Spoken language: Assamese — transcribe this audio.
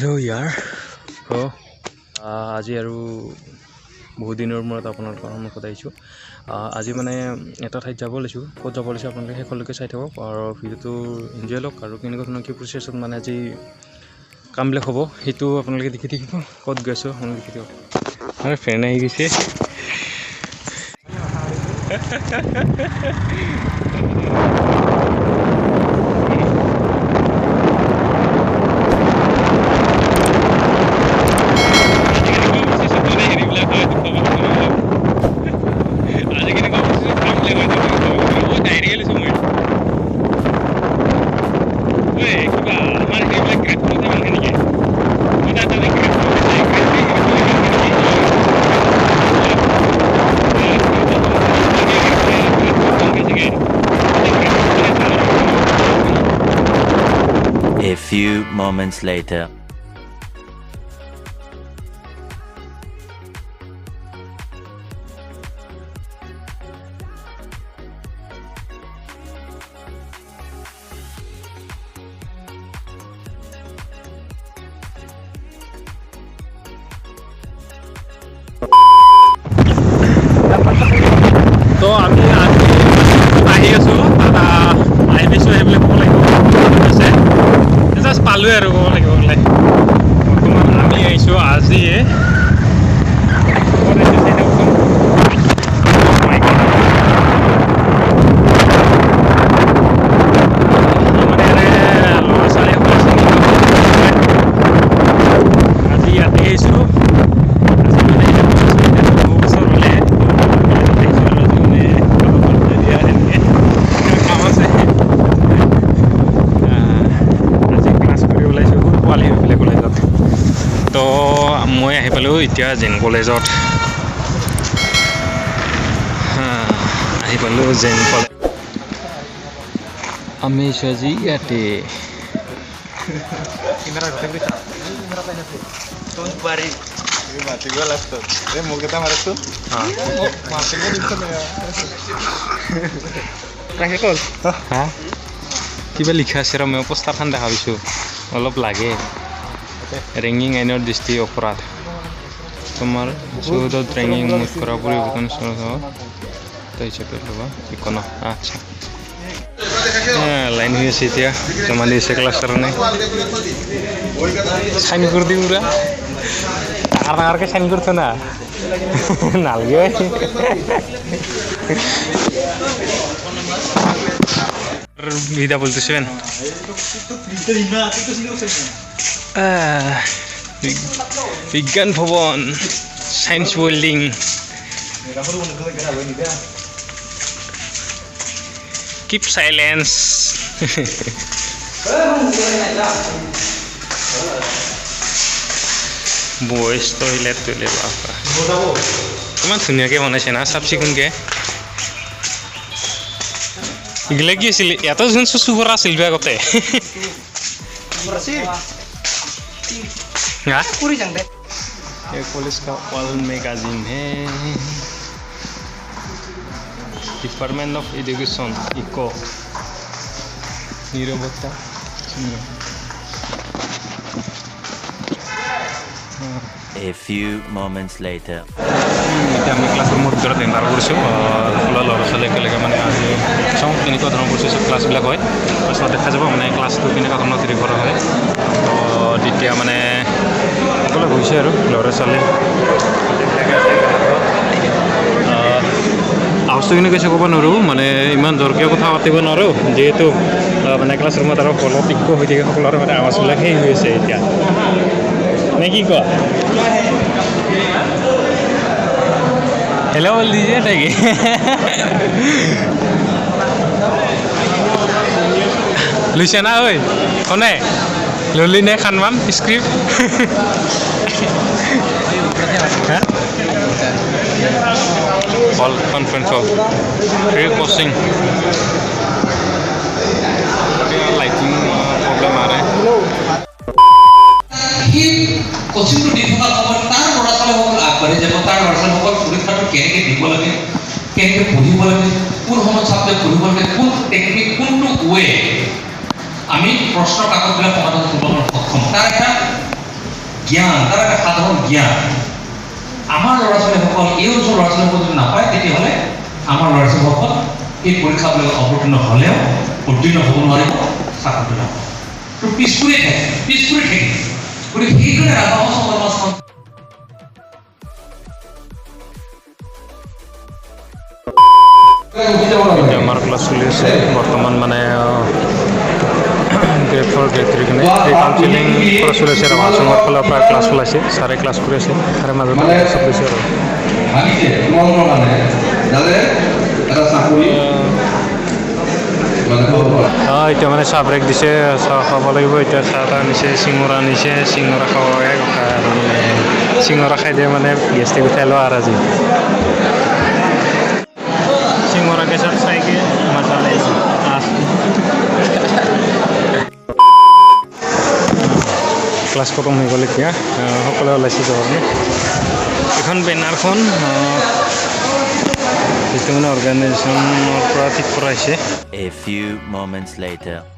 হেল্ল' ইয়াৰ আজি আৰু বহুত দিনৰ মূৰত আপোনালোকৰ সন্মুখত আহিছোঁ। আজি মানে এটা ঠাইত যাব লৈছোঁ। ক'ত যাব লৈছোঁ আপোনালোকে শেষলৈকে চাই থাকক আৰু ভিডিঅ'টো এনজয় লওক আৰু কেনেকুৱা ধৰণৰ কি প্ৰচেছত মানে আজি কামবিলাক হ'ব সেইটো আপোনালোকে দেখি থাকিব। ক'ত গৈছোঁ আপোনালোকে দেখি থাকিব। আমাৰ ফ্ৰেণ্ড আহি গৈছে। A few moments later. তো আমি আহি আছোঁ আহি পাইছোঁ সেইবিলাক ক'ব লাগিব আছে জাষ্ট পালোৱে আৰু ক'ব লাগিব বোলে বৰ্তমান আমি আহিছোঁ আজিয়ে আজি ইয়াতে আহিছোঁ। তো মই আহি পালোঁ এতিয়া জেন কলেজত আহি পালোঁ জেন কলেজ। আমি আহিছোঁ আজি ইয়াতে কিবা লিখা আছে আৰু মই পোষ্টাৰখন দেখা পাইছোঁ অলপ লাগে। ৰেঙিং আইনৰ দৃষ্টি অপৰাধ তোমাৰ চৌহদত ৰেঙিং মুঠ কৰা পৰিৱৰ্তন হিচাপে ল'বা ইকন আচ্ছা লাইন হৈ আছে এতিয়া জমা দি আছে ক্লাছ কাৰণে চাইন কৰি দিম পুৰা ডাঙৰ ডাঙৰকৈ চাইন কৰিছ না নালাগে বিদা বলতেছেন বিজ্ঞান ভবন science building keep silence boys toilet বাপা ইমান ধুনীয়াকৈ বনাইছে না চাফ চিকুণকৈ। এগুলা কি আছিল এত যেন চুচুপৰা আছিল আগতে पुलिस का ऑल मैगजीन है डिपार्टमेंट ऑफ एजुकेशन इको निरवता A few moments later. এতিয়া আমি ক্লাছৰুমৰ ভিতৰত এণ্টাৰ কৰিছোঁ। ল'ৰা ছোৱালী একেলগে মানে আজি চাওঁ কেনেকুৱা ধৰণৰ প্ৰচেছত ক্লাছবিলাক হয়। ক্লাছত দেখা যাব মানে ক্লাছটো কেনেকুৱা ধৰণৰ হেৰি কৰা হয়। তো তেতিয়া মানে সকলো হৈছে আৰু ল'ৰা ছোৱালী আৱাজটো কেনেকৈ ক'ব নোৱাৰোঁ মানে ইমান জোৰকৈ কথা পাতিব নোৱাৰোঁ যিহেতু মানে ক্লাছৰুমত আৰু হলত ইক হৈ থাকে সকলোৰে মানে আৱাজবিলাক সেই হৈ আছে এতিয়া নে কি কোৱা হেল্ল' বল দিছে নাকি লৈছে না ঐ কোনে ললি নে খানমান script all conference of free coaching lighting problem आ रहा है ये कोचिंग को दिखा खबर तार बड़ा साले हो आगबारे जब तार बड़ा साले हो परीक्षा तो केने দিব লাগে কেনে পঢ়িব লাগে কোন সময় ছাত্রে পঢ়িব লাগে কোন টেকনিক কোনটো ওয়ে আমি প্রশ্ন কাকতবিলাক সমাধান কৰিব সক্ষম তাৰ এটা জ্ঞান তাৰ এটা সাধাৰণ জ্ঞান আমাৰ ল'ৰা ছোৱালীসকল এই অঞ্চলৰ ল'ৰা ছোৱালীসকল যদি নাপায় তেতিয়াহ'লে আমাৰ ল'ৰা ছোৱালীসকল এই পৰীক্ষাবিলাক অৱতীৰ্ণ হ'লেও উত্তীৰ্ণ হ'ব নোৱাৰিব চাকৰিটো নাপাব তো পিছ পৰি থাকে গতিকে সেইকাৰণে ৰাজহুৱা সমাজখন আমাৰ ক্লাছ চলি আছে বৰ্তমান মানে গ্ৰেড 4 গ্ৰেড 3 কিনে এই কাউন্সিলিং কৰা চলি আছে আৰু মাছৰ ফালৰ পৰা ক্লাছ ওলাইছে ছাৰে ক্লাছ কৰি আছে তাৰে মাজত চব দিছে আৰু ভাবিছে তোমালোকৰ মানে যাতে এটা চাকৰি এতিয়া মানে চাহ ব্ৰেক দিছে চাহ খাব লাগিব এতিয়া চাহ তাহ নিছে চিঙৰা নিছে চিঙৰা খাবহে কথা আৰু মানে চিঙৰা খাই দিয়ে মানে গেষ্টিক উঠাই লোৱা আৰু আজি চিঙৰা কেঁচাত চাইকে মজা লাগিছে ক্লাছ খতম হৈ গ'ল এতিয়া সকলোৱে ওলাইছে যাবলৈ এখন বেনাৰখন যিটো মানে অৰ্গেনাইজেশ্যনৰ পৰা ঠিক কৰা হৈছে A few moments later.